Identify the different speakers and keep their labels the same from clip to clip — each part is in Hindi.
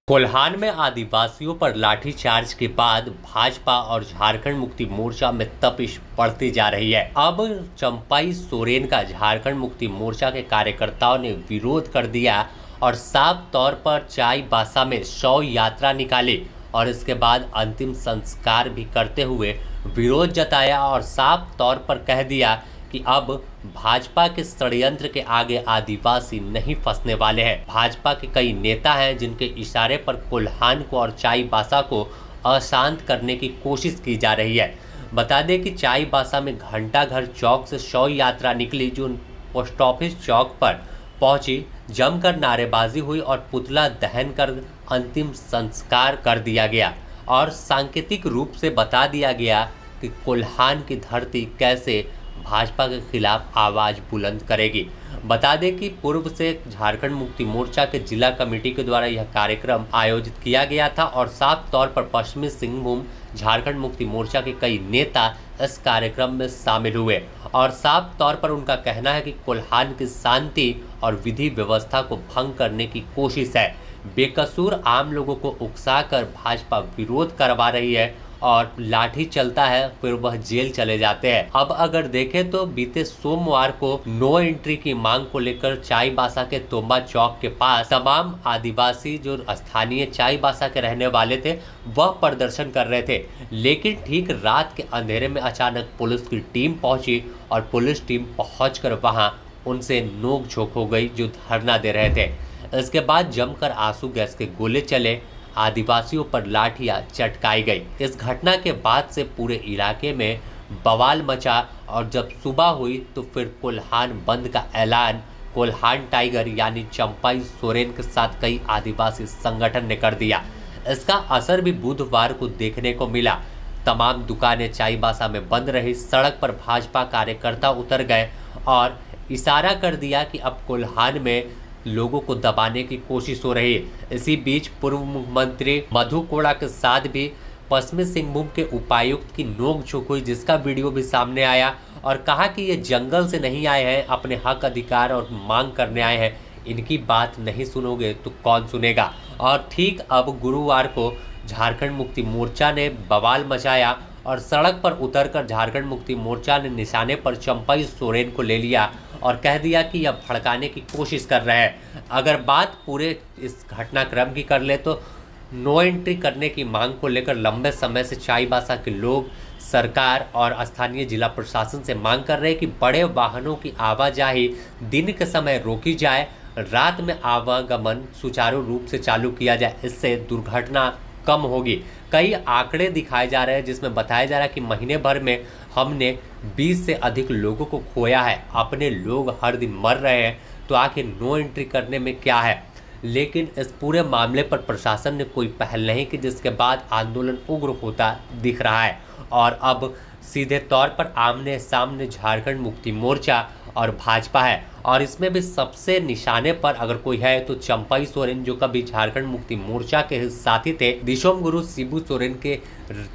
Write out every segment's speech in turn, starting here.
Speaker 1: कोल्हान में आदिवासियों पर लाठीचार्ज के बाद भाजपा और झारखंड मुक्ति मोर्चा में तपिश बढ़ती जा रही है। अब चंपाई सोरेन का झारखंड मुक्ति मोर्चा के कार्यकर्ताओं ने विरोध कर दिया और साफ तौर पर चाईबासा में शव यात्रा निकाली और इसके बाद अंतिम संस्कार भी करते हुए विरोध जताया और साफ तौर पर कह दिया कि अब भाजपा के षड्यंत्र के आगे आदिवासी नहीं फंसने वाले हैं। भाजपा के कई नेता हैं जिनके इशारे पर कोल्हान को और चाईबासा को अशांत करने की कोशिश की जा रही है। बता दें कि चाईबासा में घंटाघर चौक से शव यात्रा निकली जो पोस्ट ऑफिस चौक पर पहुंची, जमकर नारेबाजी हुई और पुतला दहन कर अंतिम संस्कार कर दिया गया और सांकेतिक रूप से बता दिया गया कि कोल्हान की धरती कैसे भाजपा के खिलाफ आवाज बुलंद करेगी। बता दें कि पूर्व से झारखंड मुक्ति मोर्चा के जिला कमेटी के द्वारा यह कार्यक्रम आयोजित किया गया था और साफ तौर पर पश्चिमी सिंहभूम झारखंड मुक्ति मोर्चा के कई नेता इस कार्यक्रम में शामिल हुए और साफ तौर पर उनका कहना है कि कोल्हान की शांति और विधि व्यवस्था को भंग करने की कोशिश है। बेकसूर आम लोगों को उकसाकर भाजपा विरोध करवा रही है और लाठी चलता है फिर वह जेल चले जाते हैं। अब अगर देखें तो बीते सोमवार को नो एंट्री की मांग को लेकर चाईबासा के तोम्बा चौक के पास तमाम आदिवासी जो स्थानीय चाईबासा के रहने वाले थे वह प्रदर्शन कर रहे थे, लेकिन ठीक रात के अंधेरे में अचानक पुलिस की टीम पहुंची और पुलिस टीम पहुंचकर वहां उनसे नोक झोंक हो गई जो धरना दे रहे थे। इसके बाद जमकर आंसू गैस के गोले चले, आदिवासियों पर लाठियां चटकाई गई। इस घटना के बाद से पूरे इलाके में बवाल मचा और जब सुबह हुई तो फिर कोल्हान बंद का ऐलान कोल्हान टाइगर यानी चंपाई सोरेन के साथ कई आदिवासी संगठन ने कर दिया। इसका असर भी बुधवार को देखने को मिला। तमाम दुकानें चाईबासा में बंद रही, सड़क पर भाजपा कार्यकर्ता उतर गए और इशारा कर दिया कि अब कोल्हान में लोगों को दबाने की कोशिश हो रही है। इसी बीच पूर्व मुख्यमंत्री मधु कोड़ा के साथ भी पश्चिमी सिंहभूम के उपायुक्त की नोक-झोंक हुई, जिसका वीडियो भी सामने आया और कहा कि ये जंगल से नहीं आए हैं, अपने हक अधिकार और मांग करने आए हैं, इनकी बात नहीं सुनोगे तो कौन सुनेगा। और ठीक अब गुरुवार को झारखंड मुक्ति मोर्चा ने बवाल मचाया और सड़क पर उतरकर झारखंड मुक्ति मोर्चा ने निशाने पर चंपाई सोरेन को ले लिया और कह दिया कि यह भड़काने की कोशिश कर रहे हैं। अगर बात पूरे इस घटनाक्रम की कर ले तो नो एंट्री करने की मांग को लेकर लंबे समय से चाईबासा के लोग सरकार और स्थानीय जिला प्रशासन से मांग कर रहे हैं कि बड़े वाहनों की आवाजाही दिन के समय रोकी जाए, रात में आवागमन सुचारू रूप से चालू किया जाए, इससे दुर्घटना कम होगी। कई आंकड़े दिखाए जा रहे हैं जिसमें बताया जा रहा है कि महीने भर में हमने 20 से अधिक लोगों को खोया है, अपने लोग हर दिन मर रहे हैं, तो आखिर नो एंट्री करने में क्या है। लेकिन इस पूरे मामले पर प्रशासन ने कोई पहल नहीं की, जिसके बाद आंदोलन उग्र होता दिख रहा है और अब सीधे तौर पर आमने सामने झारखंड मुक्ति मोर्चा और भाजपा है और इसमें भी सबसे निशाने पर अगर कोई है तो चंपाई सोरेन, जो कभी झारखंड मुक्ति मोर्चा के साथी थे, दिशोम गुरु शिबू सोरेन के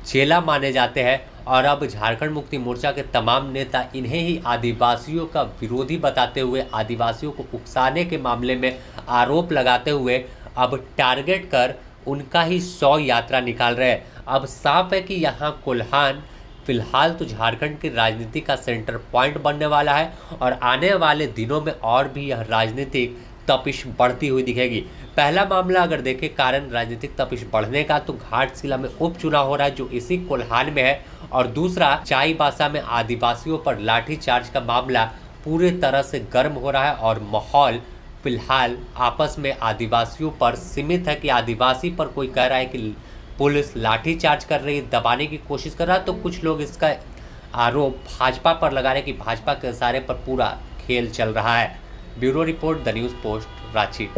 Speaker 1: चेला माने जाते हैं और अब झारखंड मुक्ति मोर्चा के तमाम नेता इन्हें ही आदिवासियों का विरोधी बताते हुए आदिवासियों को उकसाने के मामले में आरोप लगाते हुए अब टारगेट कर उनका ही शव यात्रा निकाल रहे हैं। अब साफ है कि यहाँ कोल्हान फिलहाल तो झारखंड के राजनीति का सेंटर पॉइंट बनने वाला है और आने वाले दिनों में और भी यह राजनीतिक तपिश बढ़ती हुई दिखेगी। पहला मामला अगर देखें कारण राजनीतिक तपिश बढ़ने का तो घाटशिला में उपचुनाव हो रहा है जो इसी कोल्हान में है और दूसरा चाईबासा में आदिवासियों पर लाठीचार्ज का मामला पूरी तरह से गर्म हो रहा है और माहौल फिलहाल आपस में आदिवासियों पर सीमित है कि आदिवासी पर कोई कह रहा है कि पुलिस लाठीचार्ज कर रही है, दबाने की कोशिश कर रहा है, तो कुछ लोग इसका आरोप भाजपा पर लगा रहे हैं कि भाजपा के इशारे पर पूरा खेल चल रहा है। Bureau report, the news post, Ranchi.